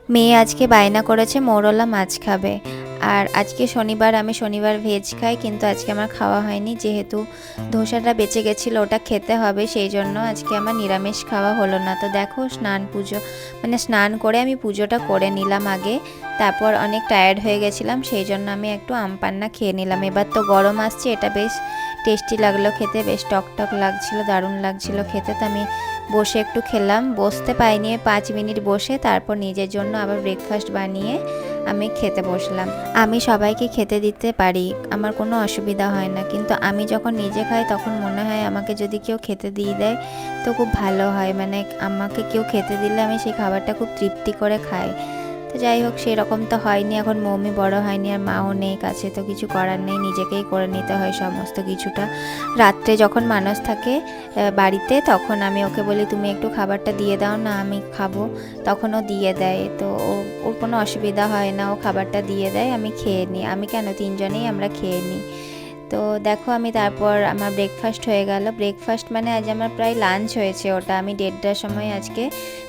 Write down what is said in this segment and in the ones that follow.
মেয়ে আজকে বায়না করেছে মৌরলা মাছ খাবে। আর আজকে শনিবার, আমি শনিবার ভেজ খাই, কিন্তু আজকে আমার খাওয়া হয়নি, যেহেতু ধোসাটা বেঁচে গেছিলো ওটা খেতে হবে, সেই জন্য আজকে আমার নিরামিষ খাওয়া হলো না। তো দেখো স্নান করে আমি পুজোটা করে নিলাম আগে, তারপর অনেক টায়ার্ড হয়ে গেছিলাম, সেই জন্য আমি একটু আম পান্না খেয়ে নিলাম। এবার তো গরম আসছে, এটা বেশ টেস্টি লাগলো খেতে, বেশ টক টক লাগছিল, দারুণ লাগছিল খেতে। তো আমি বসে একটু খেলাম, বসতে পাইনি 5 মিনিট বসে, তারপর নিজের জন্য আবার ব্রেকফাস্ট বানিয়ে আমি খেতে বসলাম। আমি সবাইকে খেতে দিতে পারি, আমার কোনো অসুবিধা হয় না, কিন্তু আমি যখন নিজে খাই তখন মনে হয় আমাকে যদি কেউ খেতে দিয়ে দেয় তো খুব ভালো হয়, মানে আমাকে কেউ খেতে দিলে আমি সেই খাবারটা খুব তৃপ্তি করে খাই। তো যাই হোক, সেরকম তো হয়নি, এখন মৌমি বড় হয়নি আর মাও নেই কাছে, তো কিছু করার নেই, নিজেকেই করে নিতে হয় সমস্ত কিছুটা। রাত্রে যখন মানুষ থাকে বাড়িতে, তখন আমি ওকে বলি তুমি একটু খাবারটা দিয়ে দাও না, আমি খাবো, তখন ও দিয়ে দেয়। তো ওর কোনো অসুবিধা হয় না, ও খাবারটা দিয়ে দেয়, আমি খেয়ে নিই, আমি কেন, তিনজনেই আমরা খেয়ে নিই। তো দেখো, আমি তারপর আমার ব্রেকফাস্ট হয়ে গেল, ব্রেকফাস্ট মানে আজ আমার প্রায় লাঞ্চ হয়েছে, ওটা আমি 1:30টার সময় আজকে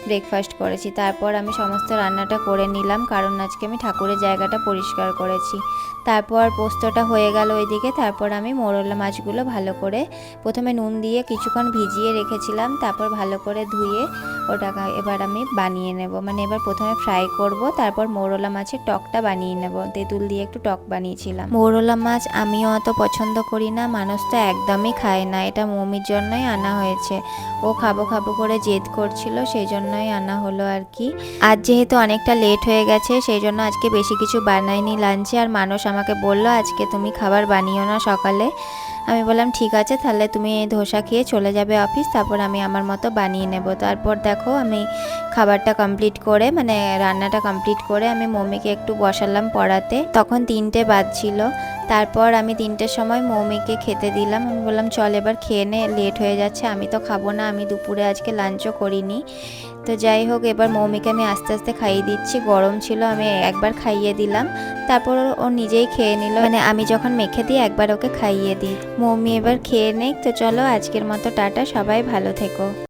ব্রেকফাস্ট করেছি। তারপর আমি সমস্ত রান্নাটা করে নিলাম, কারণ আজকে আমি ঠাকুরের জায়গাটা পরিষ্কার করেছি। তারপর পোস্তটা হয়ে গেল ওইদিকে, তারপর আমি মোরলা মাছগুলো ভালো করে প্রথমে নুন দিয়ে কিছুক্ষণ ভিজিয়ে রেখেছিলাম, তারপর ভালো করে ধুয়ে ওটাকে এবার আমি বানিয়ে নেব, মানে এবার প্রথমে ফ্রাই করব, তারপর মৌরলা মাছের টকটা বানিয়ে নেব, তেঁতুল দিয়ে একটু টক বানিয়েছিলাম। মৌরলা মাছ আমিও অত পছন্দ করি না, মানুষ তো একদমই খায় না, এটা মৌমির জন্যই আনা হয়েছে, ও খাবো খাবো করে জেদ করছিল, সেই জন্যই আনা হলো আর কি। আজ যেহেতু অনেকটা লেট হয়ে গেছে, সেই জন্য আজকে বেশি কিছু বানাইনি লাঞ্চে, আর মানুষ আমাকে বললো আজকে তুমি খাবার বানিও না সকালে। আমি বললাম ঠিক আছে, তাহলে তুমি ধোসা খেয়ে চলে যাবে অফিস, তারপর আমি আমার মতো বানিয়ে নেব। তারপর দেখো, আমি খাবারটা কমপ্লিট করে, মানে রান্নাটা কমপ্লিট করে আমি মৌমিকে একটু বসালাম পড়াতে, তখন 3টে বাজছিল। তারপর আমি 3টের সময় মৌমিকে খেতে দিলাম, আমি বললাম চল এবার খেয়ে নে, লেট হয়ে যাচ্ছে, আমি তো খাবো না, আমি দুপুরে আজকে লাঞ্চও করিনি। তো যাই হোক, এবার মৌমিকে আমি আস্তে আস্তে খাইয়ে দিচ্ছি, গরম ছিল, আমি একবার খাইয়ে দিলাম, তারপর ও নিজেই খেয়ে নিল, মানে আমি যখন মেখে দিই একবার ওকে খাইয়ে দিই। মৌমি এবার খেয়ে নেই। তো চলো, আজকের মতো টাটা, সবাই ভালো থেকো।